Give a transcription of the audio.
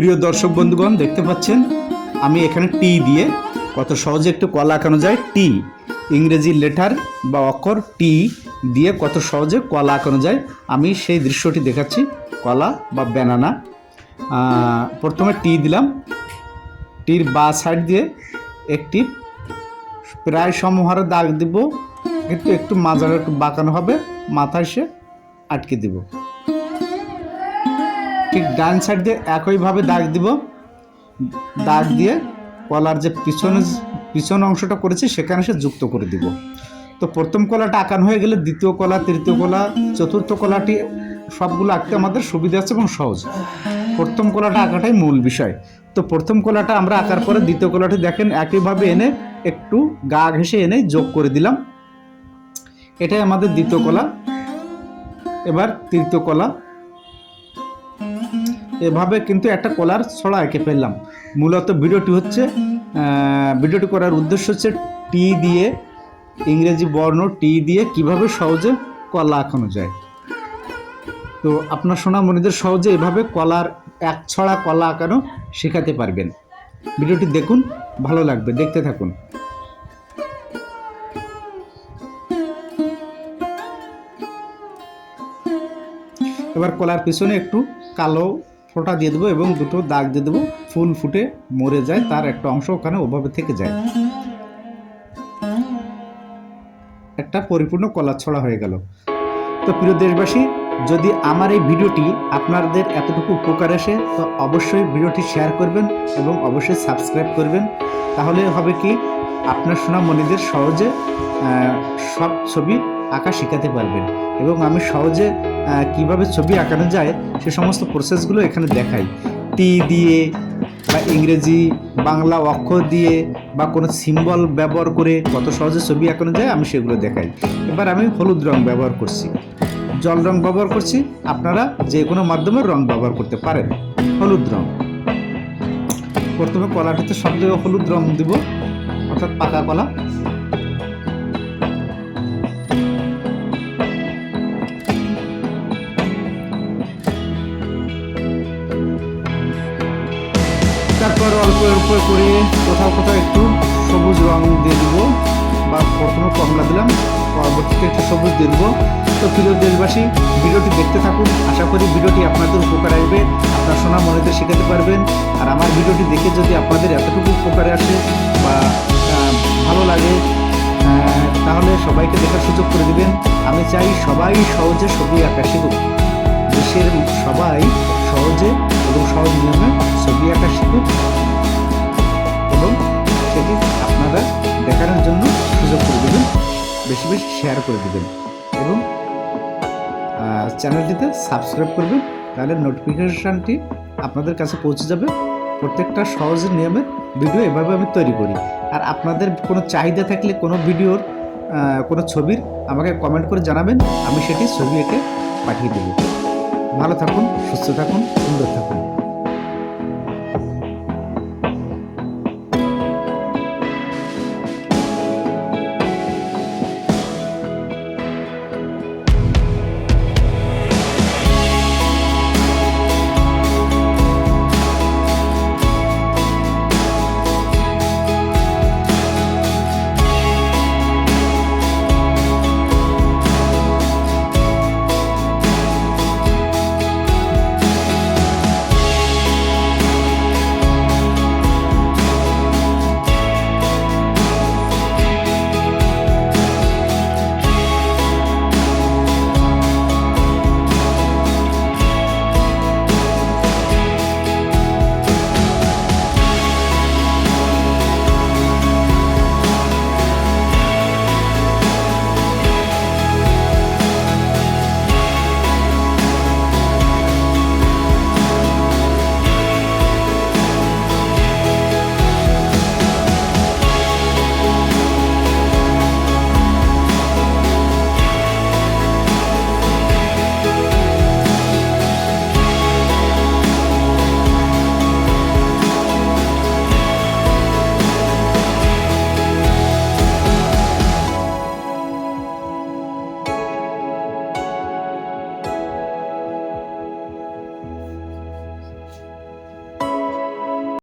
প্রিয় দর্শক বন্ধুগণ, দেখতে পাচ্ছেন আমি এখানে টি দিয়ে কত সহজে একটু কলা আঁকানো যায়। টি ইংরেজি লেটার বা অক্ষর টি দিয়ে কত সহজে কলা আঁকানো যায় আমি সেই দৃশ্যটি দেখাচ্ছি। কলা বা ব্যানানা। প্রথমে টি দিলাম, টির বা সাইড দিয়ে একটি প্রায় সমহারে দাগ দিব, কিন্তু একটু মাঝারে একটু বাঁকানো হবে, মাথায় সে আটকে দিব। ঠিক ডান সাইড দিয়ে একইভাবে দাগ দিব, দাগ দিয়ে কলার যে পিছন অংশটা করেছি সেখানে সে যুক্ত করে দিব। তো প্রথম কলাটা আঁকানো হয়ে গেলে দ্বিতীয় কলা, তৃতীয় কলা, চতুর্থ কলাটি সবগুলো আঁকতে আমাদের সুবিধা আছে এবং সহজ। প্রথম কলাটা আঁকাটাই মূল বিষয়। তো প্রথম কলাটা আমরা আঁকার পরে দ্বিতীয় কলাটি দেখেন একইভাবে এনে একটু গা ঘেঁষে এনে যোগ করে দিলাম। এটাই আমাদের দ্বিতীয় কলা। এবার তৃতীয় কলা। এভাবে কিন্তু একটা কলার ছড়া এঁকে ফেললাম। মূলত ভিডিওটি করার উদ্দেশ্য হচ্ছে টি দিয়ে, ইংরেজি বর্ণ টি দিয়ে কিভাবে সহজে কলা আঁকানো যায়। তো আপনার সোনামণিদের সহজে এভাবে কলার এক ছড়া কলা আঁকানো শেখাতে পারবেন। ভিডিওটি দেখুন, ভালো লাগবে, দেখতে থাকুন। এবার কলার পিছনে একটু কালো ফোঁটা দিয়ে দেবো এবং দুটো দাগ দিয়ে দেবো, ফুল ফুটে মরে যায়, তার একটা অংশ ওখানে ওভাবে থেকে যায়। একটা পরিপূর্ণ কলার ছড়া হয়ে গেল। তো প্রিয় দেশবাসী, যদি আমার এই ভিডিওটি আপনাদের এতটুকু উপকার আসে তো অবশ্যই ভিডিওটি শেয়ার করবেন এবং অবশ্যই সাবস্ক্রাইব করবেন। তাহলে হবে কি, আপনার সোনামণিদের সহজে সব ছবি আঁকা শেখাতে পারবেন এবং আমি সহজে কিভাবে ছবি আঁকানো যায় সে সমস্ত প্রসেসগুলো এখানে দেখাই। টি দিয়ে বা ইংরেজি বাংলা অক্ষর দিয়ে বা কোনো সিম্বল ব্যবহার করে কত সহজে ছবি আঁকানো যায় আমি সেগুলো দেখাই। এবার আমি হলুদ রং ব্যবহার করছি, জল রং ব্যবহার করছি, আপনারা যে কোনো মাধ্যমে রং ব্যবহার করতে পারেন। হলুদ রং, প্রথমে কলাটিতে সব জায়গায় হলুদ রং দিব, অর্থাৎ পাকা কলা। তারপর অল্প অল্প করে কোথাও কোথাও একটু সবুজ রং দিয়ে দেবো, বা প্রথমে কমলা দিলাম, পরবর্তীতে একটু সবুজ দিয়ে দেবো। তো প্রিয় দেশবাসী, ভিডিওটি দেখতে থাকুন। আশা করি ভিডিওটি আপনাদের উপকার আসবে, আপনার সোনামণিদের শেখাতে পারবেন। আর আমার ভিডিওটি দেখে যদি আপনাদের এতটুকু উপকারে আসে বা ভালো লাগে, তাহলে সবাইকে দেখার সুযোগ করে দেবেন। আমি চাই সবাই সহজে ছবি আঁকা শিখুক, দেশের সবাই সহজে এবং সহজ নিয়মে ছবি আঁকা শিখুক এবং সেটি আপনারা দেখানোর জন্য সুযোগ করে দেবেন, বেশি বেশি শেয়ার করে দেবেন এবং চ্যানেলটিতে সাবস্ক্রাইব করবেন। তাহলে নোটিফিকেশানটি আপনাদের কাছে পৌঁছে যাবে। প্রত্যেকটা সহজ নিয়মের ভিডিও এভাবে আমি তৈরি করি। আর আপনাদের কোনো চাহিদা থাকলে কোনো ভিডিওর কোনো ছবির আমাকে কমেন্ট করে জানাবেন, আমি সেটি ছবি এঁকে পাঠিয়ে দেব। ভালো থাকুন, সুস্থ থাকুন, সুন্দর থাকুন।